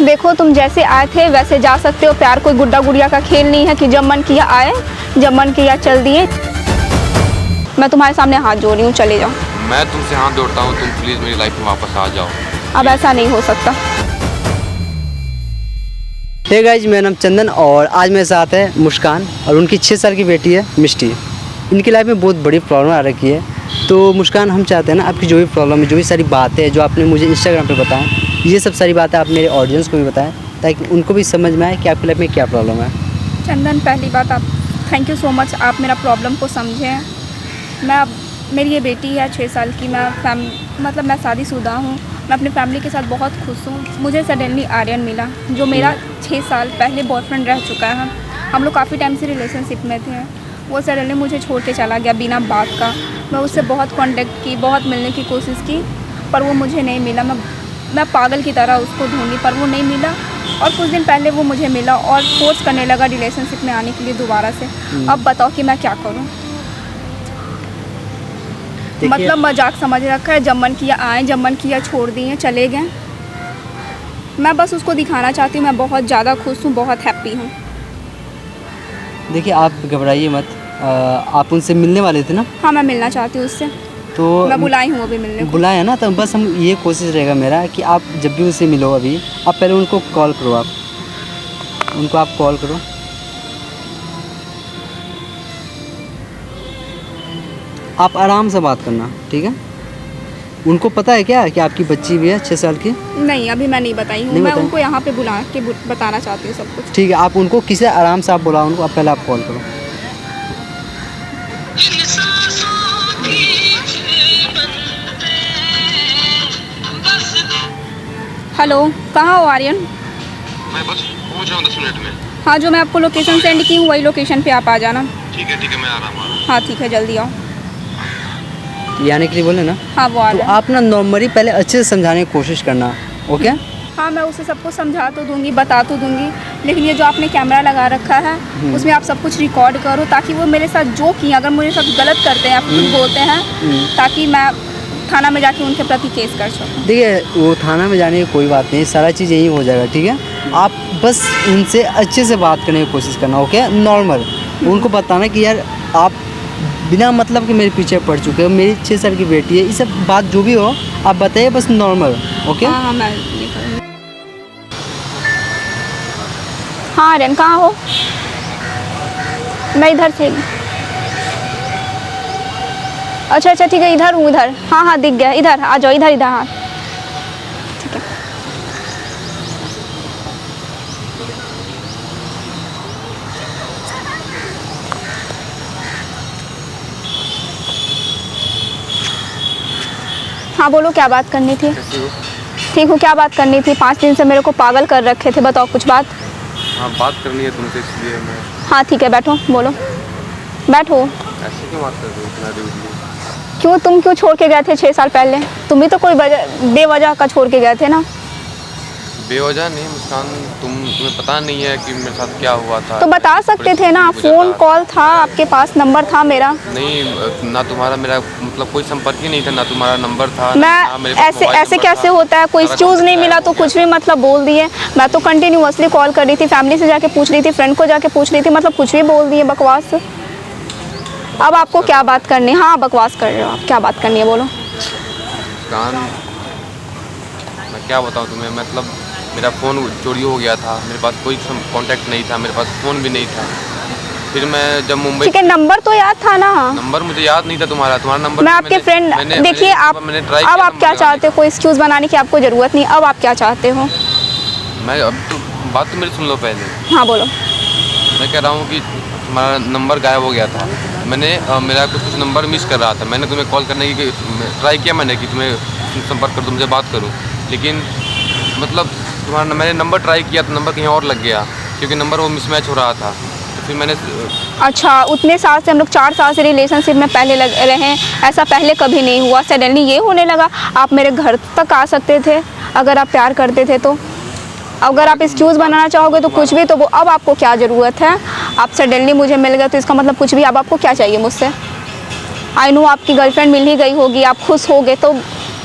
देखो तुम जैसे आए थे वैसे जा सकते हो। प्यार कोई गुड्डा गुड़िया का खेल नहीं है कि जब मन किया आए, जब मन किया चल दिए। मैं तुम्हारे सामने हाथ जोड़ रही हूँ, चले जाओ। मैं तुमसे हाथ जोड़ता हूँ, तुम प्लीज़ मेरी लाइफ में वापस आ जाओ। अब ऐसा नहीं हो सकता। हे गाइज, मेरा नाम चंदन और आज मेरे साथ है मुस्कान और उनकी 6 साल की बेटी है मिष्टी। इनकी लाइफ में बहुत बड़ी प्रॉब्लम आ रखी है। तो मुस्कान, हम चाहते हैं ना आपकी जो भी प्रॉब्लम है, जो भी सारी बातें जो आपने मुझे इंस्टाग्राम पे बताएं, ये सब सारी बातें आप मेरे ऑडियंस को भी बताएं ताकि उनको भी समझ में आए कि आपकी लाइफ में क्या प्रॉब्लम है। चंदन, पहली बात आप थैंक यू सो मच, आप मेरा प्रॉब्लम को समझें। मेरी ये बेटी है 6 साल की। मैं शादीशुदा हूँ। मैं अपनी फैमिली के साथ बहुत खुश हूँ। मुझे सडनली आर्यन मिला जो मेरा 6 साल पहले बॉयफ्रेंड रह चुका है। हम लोग काफ़ी टाइम से रिलेशनशिप में थे। वो सडनली मुझे छोड़ के चला गया बिना बात का। मैं उससे बहुत कांटेक्ट की, बहुत मिलने की कोशिश की, पर वो मुझे नहीं मिला। मैं पागल की तरह उसको ढूंढी पर वो नहीं मिला। और कुछ दिन पहले वो मुझे मिला और फोर्स करने लगा रिलेशनशिप में आने के लिए दोबारा से। अब बताओ कि मैं क्या करूँ। मतलब मजाक समझ रखा है, जब मन किया आए, जब मन किया छोड़ दिए, चले गए। मैं बस उसको दिखाना चाहती हूँ मैं बहुत ज़्यादा खुश हूँ, बहुत हैप्पी हूँ। देखिए, आप घबराइए मत। आप उनसे मिलने वाले थे ना? हाँ, मैं मिलना चाहती हूँ उससे। तो मैं बुलाई हूँ अभी मिलने को। बुलाया ना, तो बस हम ये कोशिश रहेगा मेरा कि आप जब भी उनसे मिलो अभी, आप पहले उनको कॉल करो। आप कॉल करो। आप आराम से बात करना, ठीक है? उनको पता है क्या कि आपकी बच्ची भी है 6 साल की? नहीं, अभी मैं नहीं बताई हूँ। मैं उनको यहाँ पे बुला के बताना चाहती हूँ सब कुछ। ठीक है, आप उनको किसी आराम से आप बुलाओ उनको। आप पहले आप कॉल करो। हेलो, कहाँ हो आर्यन? मैं बस पहुँच रहा हूँ 10 मिनट में। हाँ, जो मैं आपको लोकेशन सेंड की हूँ वही लोकेशन पे आप आ जाना। ठीक है, मैं आ रहा हूँ। हाँ ठीक है, जल्दी आओ। ये आने के लिए बोले ना? हाँ, वो आ तो रहा है। आप ना नॉर्मली पहले अच्छे से समझाने की कोशिश करना, ओके? हाँ, मैं उसे सबको समझा तो दूंगी, बता तो दूंगी, लेकिन ये जो आपने कैमरा लगा रखा है उसमें आप सब कुछ रिकॉर्ड करो ताकि वो मेरे साथ जो किए, अगर मेरे साथ गलत करते हैं, कुछ बोलते हैं, ताकि मैं थाना में जाके उनके प्रति केस कर सकूँ। देखिए, वो थाना में जाने की कोई बात नहीं, सारा चीज़ यही हो जाएगा, ठीक है? आप बस उनसे अच्छे से बात करने की कोशिश करना, ओके? नॉर्मल उनको बताना कि यार आप बिना मतलब के मेरे पीछे पड़ चुके हो, मेरी 6 साल की बेटी है, ये सब बात जो भी हो आप बताइए, बस नॉर्मल, ओके? हाँ, मैं ये करूँगी। हाँ आर्यन, कहाँ हो? मैं इधर से। अच्छा ठीक है, इधर हूँ, इधर। हाँ दिख गया, इधर आ जाओ, इधर। हाँ ठीक है। हाँ बोलो, क्या बात करनी थी? ठीक हूँ, क्या बात करनी थी? 5 दिन से मेरे को पागल कर रखे थे, बताओ कुछ बात। हाँ, बात करनी है तुमसे, इसलिए मैं। हाँ ठीक है, बैठो, बोलो, बैठो। ऐसे क्यों बात कर रहे हो इतना रूडली? क्यों, तुम क्यों छोड़ के गए थे 6 साल पहले? तुम भी तो कोई बेवजह का छोड़ के गए थे ना? बेवजह नहीं मुस्कान, तुम्हें पता नहीं है कि मेरे साथ क्या हुआ था? तो बता सकते थे ना, फ़ोन कॉल था आपके पास, नंबर था मेरा। नहीं, ना तुम्हारा मेरा मतलब कोई संपर्क ही नहीं था, ना तुम्हारा नंबर था। मैं ऐसे कैसे होता है? कोई एक्सक्यूज़ नहीं मिला तो कुछ भी मतलब बोल दिए। मैं तो कंटिन्यूअसली कॉल कर रही थी, फैमिली से जाके पूछ रही थी, फ्रेंड को जाके पूछ रही थी, मतलब कुछ भी बोल दिए, बकवास। अब आपको क्या बात करनी है? हाँ, बकवास कर रहे हो आप, क्या बात करनी है बोलो। मुस्कान, मैं क्या बताऊँ तुम्हें, मतलब मेरा फ़ोन चोरी हो गया था, मेरे पास कोई कांटेक्ट नहीं था, मेरे पास फ़ोन भी नहीं था। फिर मैं जब मुंबई, ठीक है, नंबर तो याद था ना? नंबर मुझे याद नहीं था तुम्हारा नंबर। मैं आपके फ्रेंड, देखिए आप अब आप क्या चाहते हो? कोई एक्सक्यूज़ बनाने की आपको ज़रूरत नहीं। अब आप क्या चाहते हो? मैं अब तो बात तो मेरी सुन लो पहले। हाँ बोलो। मैं कह रहा हूँ कि तुम्हारा नंबर गायब हो गया था। मैंने मेरा कुछ नंबर मिस कर रहा था। मैंने तुम्हें कॉल करने की ट्राई किया, मैंने कि तुम्हें संपर्क कर तुमसे बात करूं, लेकिन मतलब मैंने नंबर ट्राई किया तो नंबर कहीं और लग गया, क्योंकि नंबर वो मिसमैच हो रहा था। तो फिर मैंने। अच्छा, उतने साल से हम लोग 4 साल से रिलेशनशिप में पहले रहे हैं, ऐसा पहले कभी नहीं हुआ, सडनली ये होने लगा। आप मेरे घर तक आ सकते थे अगर आप प्यार करते थे तो। अगर आप एक्सक्यूज़ बनाना चाहोगे तो कुछ भी, तो वो अब आपको क्या ज़रूरत है? आप सडनली मुझे मिल गए तो इसका मतलब कुछ भी। अब आपको क्या चाहिए मुझसे? आई नो आपकी गर्लफ्रेंड मिल ही गई होगी, आप खुश हो गए, तो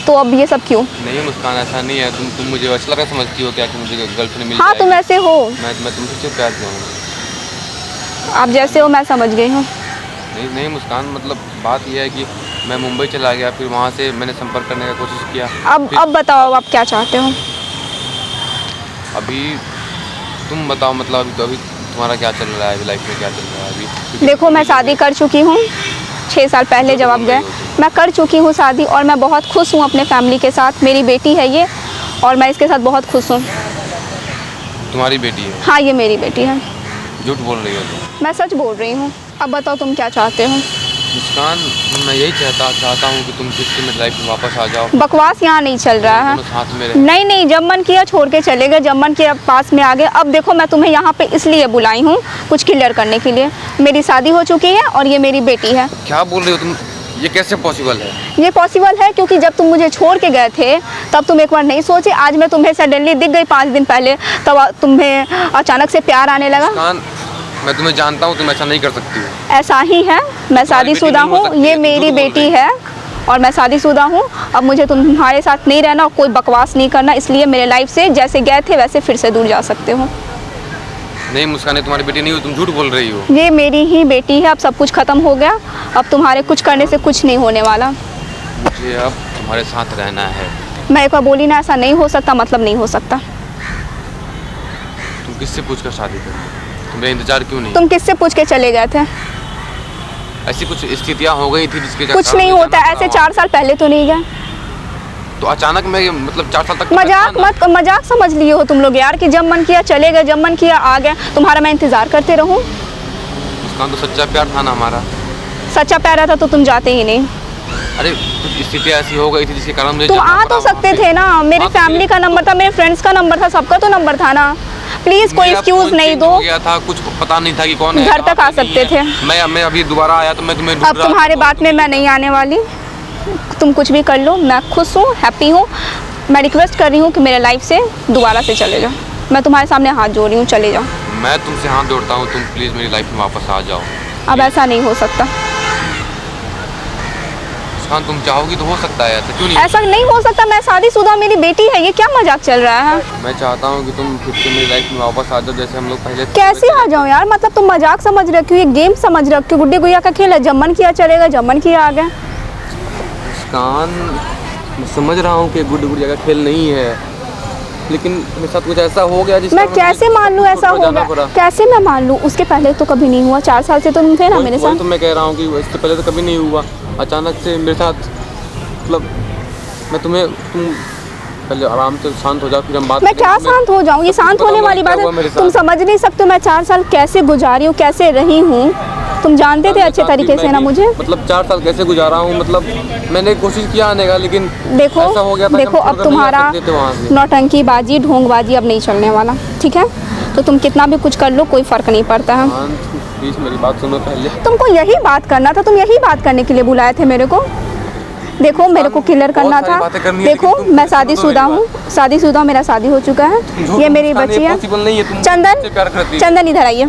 तो अब ये सब क्यों? नहीं मुस्कान, ऐसा नहीं है। तुम मुझे अच्छा लगा समझती हो क्या कि मुझे गर्लफ्रेंड मिल हाँ जाएगी? तुम ऐसे हो, मैं तुमसे सिर्फ प्यार किया हूँ। आप जैसे हो मैं समझ गई हूँ। नहीं मुस्कान, मतलब बात यह है कि मैं मुंबई चला गया, फिर वहाँ से मैंने संपर्क करने का कोशिश किया। अब बताओ आप क्या चाहते हो? अभी तुम बताओ, मतलब अभी तुम्हारा क्या चल रहा है, अभी लाइफ में क्या चल रहा है अभी? देखो मैं शादी कर चुकी हूँ 6 साल पहले जब आप गए, मैं कर चुकी हूँ शादी और मैं बहुत खुश हूँ अपने फैमिली के साथ। मेरी बेटी है ये और मैं इसके साथ बहुत खुश हूँ। तुम्हारी बेटी है? हाँ ये मेरी बेटी है। झूठ बोल रही हो तुम? मैं सच बोल रही हूँ। अब बताओ तुम क्या चाहते हो? मुस्कान, मैं यही चाहता हूँ कि तुम फिर से मेरी लाइफ में वापस आ जाओ। बकवास यहाँ नहीं चल रहा है। दोनों साथ में रहे। नहीं, जब मन किया छोड़ के चले गए, जब मन किया पास में आ गए। अब देखो मैं तुम्हें यहाँ पे इसलिए बुलाई हूँ कुछ क्लियर करने के लिए। मेरी शादी हो चुकी है और ये मेरी बेटी है। क्या बोल रही हो तुम? ये कैसे पॉसिबल है? ये पॉसिबल है क्योंकि जब तुम मुझे छोड़ के गए थे तब तुम एक बार नहीं सोचे। आज मैं तुम्हें सडनली दिख गई 5 दिन पहले, तब तुम्हें अचानक से प्यार आने लगा। मुस्कान, मैं तुम्हें जानता हूँ, तुम ऐसा नहीं कर सकती हो। ऐसा ही है, मैं शादीशुदा हूँ, ये मेरी बेटी है और मैं शादीशुदा हूँ। अब मुझे तुम्हारे साथ नहीं रहना और कोई बकवास नहीं करना, इसलिए मेरे लाइफ से जैसे गए थे वैसे फिर से दूर जा सकते हो। नहीं मुस्कान, ये तुम्हारी बेटी नहीं हो, तुम झूठ बोल रही हो। ये मेरी ही बेटी है। अब सब कुछ खत्म हो गया, अब तुम्हारे कुछ करने से कुछ नहीं होने वाला। मुझे अब तुम्हारे साथ रहना है। मैं एक बार बोली ना, ऐसा नहीं हो सकता मतलब नहीं हो सकता। तुम किससे पूछकर शादी कर? तुम्हें इंतजार क्यों नहीं? तुम किससे पूछ के चले गए थे? ऐसी कुछ स्थितियाँ हो गई थी जिसके कुछ नहीं होता ऐसे। 4 साल पहले तो नहीं गए तो अचानक मैं, मतलब 4 साल तक मजाक समझ लिए हो तुम लोग यार कि जब मन किया चले गए, जब मन किया आ गए। तुम्हारा मैं इंतजार करते रहूं? मुस्कान, तो सच्चा प्यार था ना हमारा। सच्चा प्यार रहता तो तुम जाते ही नहीं। अरे कुछ स्थितियाँ ऐसी हो गई थी जिसके कारण मुझे तुम जाना आ पड़ा तो सकते वहाँ पे। थे ना। मेरी फैमिली का नंबर था, मेरे फ्रेंड्स का नंबर था, सबका तो नंबर था ना। प्लीज कोई मेरा एक्सक्यूज फोन नहीं चेंज दो। हो गया था, कुछ पता नहीं था कि कौन है। घर तक कहाँ आ पे नहीं सकते है। थे। मैं अभी दोबारा आया तो मैं तुम्हें ढूंढ अब रहा तुम्हारे था। बात में मैं नहीं आने वाली। तुम कुछ भी कर लो, मैं खुश हूँ, हैप्पी हूँ। मैं रिक्वेस्ट कर रही हूँ कि मेरे लाइफ से दोबारा से चले जाओ। मैं तुम्हारे सामने हाथ जोड़ रही हूँ, चले जाओ। मैं तुमसे हाथ जोड़ता हूँ, तुम प्लीज़ मेरी लाइफ में वापस आ जाओ। अब ऐसा नहीं हो सकता। मुस्कान, तुम चाहोगी तो हो सकता है, ऐसा क्यों नहीं? ऐसा नहीं हो सकता। मैं शादीशुदा, मेरी बेटी है। ये क्या मजाक चल रहा है? मैं चाहता हूँ कि तुम फिर से मेरी लाइफ में वापस आ जाओ, जैसे हम लोग पहले। कैसे आ जाऊँ यार? मतलब तुम मजाक समझ रखे हो, ये गेम समझ रखे हो, गुड्डी गुड़िया का खेल है। जब मन किया चलेगा, जब मन किया आ गया। मुस्कान, मैं समझ रहा हूँ कि गुड्डी गुड़िया का खेल नहीं है, लेकिन मेरे साथ कुछ ऐसा हो गया जिसका मैं कैसे मान लूँ ऐसा हो गया? कैसे मैं मान लूँ? उसके पहले तो कभी नहीं हुआ। 4 साल से तुम थे ना मेरे साथ। तो मैं कह रहा हूँ कि इससे पहले तो कभी नहीं हुआ। अचानक से मेरे साथ, मतलब मैं तुम पहले आराम से शांत हो जाओ, फिर हम बात मैं क्या शांत हो जाऊँ? ये शांत होने वाली बात है? तुम समझ नहीं सकते मैं 4 साल कैसे गुजारी हूँ, कैसे रही हूँ। तुम जानते थे अच्छे तरीके से ना मुझे। मतलब 4 साल कैसे गुजारा हूँ, मतलब मैंने कोशिश किया आने का, लेकिन देखो ऐसा हो गया था कि देखो हम अब छोड़कर नहीं आ तुम्हारा सकते थे वहाँ से। नौटंकीबाजी, ढोंगबाजी अब नहीं चलने वाला, ठीक है? तो तुम कितना भी कुछ कर लो, कोई फर्क नहीं पड़ता है। प्लीज मेरी बात सुनो पहले। तुमको यही बात करना था, तुम यही बात करने के लिए बुलाए थे मेरे को। देखो मेरे को क्लियर करना था। देखो मैं शादीशुदा हूँ, शादीशुदा, मेरा शादी हो चुका है। ये मेरी बच्ची है। चंदन इधर आइए।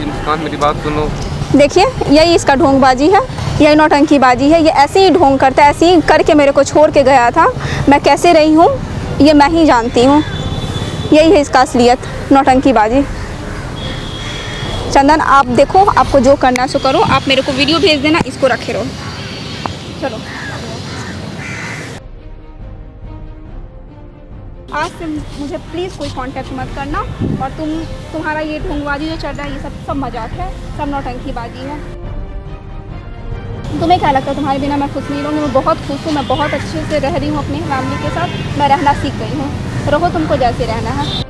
मुस्कान, मेरी बात सुनो। देखिए यही इसका ढोंगबाजी है, यही नौटंकीबाजी है। ये ऐसे ही ढोंग करता है, ऐसे ही करके मेरे को छोड़ के गया था। मैं कैसे रही हूँ ये मैं ही जानती हूँ। यही है इसका असलियत, नौटंकीबाजी। चंदन आप देखो, आपको जो करना है सो करो। आप मेरे को वीडियो भेज देना, इसको रखे रहो। चलो आज से मुझे प्लीज़ कोई कांटेक्ट मत करना। और तुम्हारा ये ढोंगबाजी जो चल रहा है, ये सब मजाक है, सब नौटंकीबाजी है। तुम्हें क्या लगता है तुम्हारे बिना मैं खुश नहीं रहूँगी? मैं बहुत खुश हूँ, मैं बहुत अच्छे से रह रही हूँ अपनी फैमिली के साथ। मैं रहना सीख गई हूँ। रहो तुमको जैसे रहना है।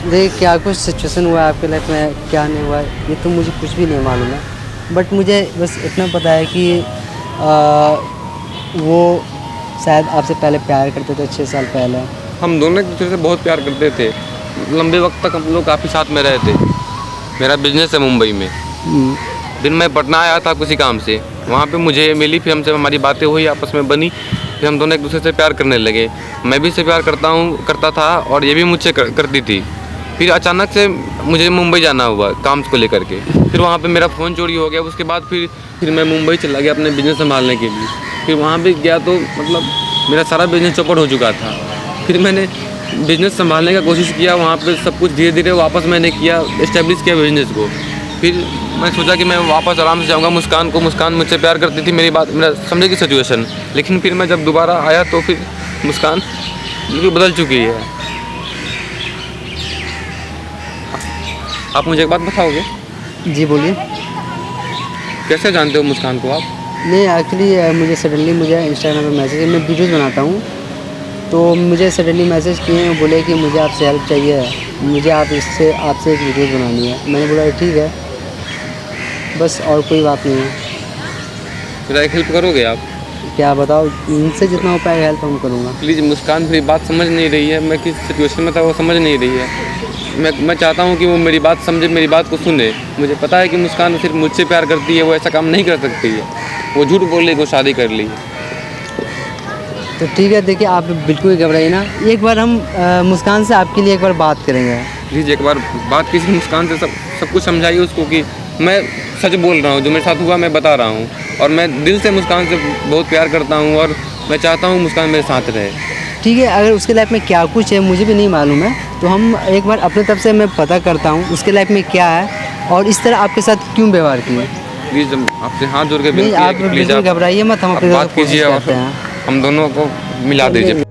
देखिए क्या कुछ सिचुएशन हुआ है आपके लाइफ में, क्या नहीं हुआ ये तो मुझे कुछ भी नहीं मालूम है। बट मुझे बस इतना पता है कि वो शायद आपसे पहले प्यार करते थे 6 साल पहले। हम दोनों एक दूसरे से बहुत प्यार करते थे, लंबे वक्त तक हम लोग काफ़ी साथ में रहे थे। मेरा बिजनेस है मुंबई में। हम्म, दिन मैं पटना आया था किसी काम से, वहाँ पे मुझे ये मिली, फिर हमसे हमारी बातें हुई, आपस में बनी, फिर हम दोनों एक दूसरे से प्यार करने लगे। मैं भी इससे प्यार करता था और ये भी मुझसे करती थी। फिर अचानक से मुझे मुंबई जाना हुआ काम को लेकर के, फिर वहाँ पे मेरा फ़ोन चोरी हो गया। उसके बाद फिर मैं मुंबई चला गया अपने बिज़नेस संभालने के लिए। फिर वहाँ पे गया तो मतलब मेरा सारा बिज़नेस चौपट हो चुका था। फिर मैंने बिज़नेस संभालने का कोशिश किया, वहाँ पे सब कुछ धीरे धीरे वापस मैंने किया, इस्टेब्लिश किया बिज़नेस को। फिर मैं सोचा कि मैं वापस आराम से जाऊँगा मुस्कान मुझसे प्यार करती थी, मेरा समझे की सिचुएशन। लेकिन फिर मैं जब दोबारा आया तो फिर मुस्कान बिल्कुल बदल चुकी है। आप मुझे एक बात बताओगे, जी बोलिए। कैसे जानते हो मुस्कान को आप? नहीं एक्चुअली मुझे सडनली इंस्टाग्राम पे मैसेज, मैं वीडियोज़ बनाता हूँ, तो मुझे सडनली मैसेज किए, बोले कि मुझे आपसे हेल्प चाहिए, मुझे आपसे एक वीडियो बनानी है। मैंने बोला ठीक है, बस और कोई बात नहीं है। मेरा एक हेल्प करोगे आप? क्या बताओ, इनसे जितना हो पाएगा हेल्प हम करूँगा। प्लीज़, मुस्कान मेरी बात समझ नहीं रही है, मैं किस सिचुएशन में था वो समझ नहीं रही है। मैं चाहता हूँ कि वो मेरी बात समझे, मेरी बात को सुने। मुझे पता है कि मुस्कान सिर्फ मुझसे प्यार करती है, वो ऐसा काम नहीं कर सकती है, वो झूठ बोल रही है, वो शादी कर ली है। तो ठीक है, देखिए आप बिल्कुल घबराइए ना, एक बार हम मुस्कान से आपके लिए एक बार बात करेंगे। प्लीज़ एक बार बात कीजिए मुस्कान से, सब कुछ समझाइए उसको कि मैं सच बोल रहा हूँ, जो मेरे साथ हुआ मैं बता रहा हूँ, और मैं दिल से मुस्कान से बहुत प्यार करता हूँ और मैं चाहता हूँ मुस्कान मेरे साथ रहे। ठीक है, अगर उसके लाइफ में क्या कुछ है मुझे भी नहीं मालूम है, तो हम एक बार अपने तरफ से मैं पता करता हूँ उसके लाइफ में क्या है और इस तरह आपके साथ क्यों व्यवहार किए। प्लीज़ आपसे हाथ जोड़ के नहीं, विनती है आप कि प्लीज़ बिल्कुल आप घबराइए मत, हम अपनी तरफ बात से कोशिश कीजिए और करते हैं। हम दोनों को मिला दीजिए।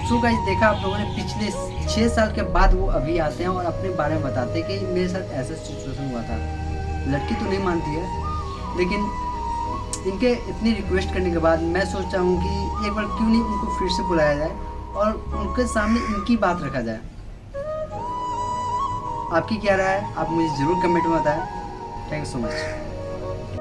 सो गाइस, देखा आप लोगों ने, पिछले 6 साल के बाद वो अभी आते हैं और अपने बारे में बताते हैं कि मेरे साथ ऐसा सिचुएशन हुआ था। लड़की तो नहीं मानती है, लेकिन इनके इतनी रिक्वेस्ट करने के बाद मैं सोचता हूँ कि एक बार क्यों नहीं उनको फिर से बुलाया जाए और उनके सामने इनकी बात रखा जाए। आपकी क्या राय है, आप मुझे ज़रूर कमेंट में बताएं। Thank you so much.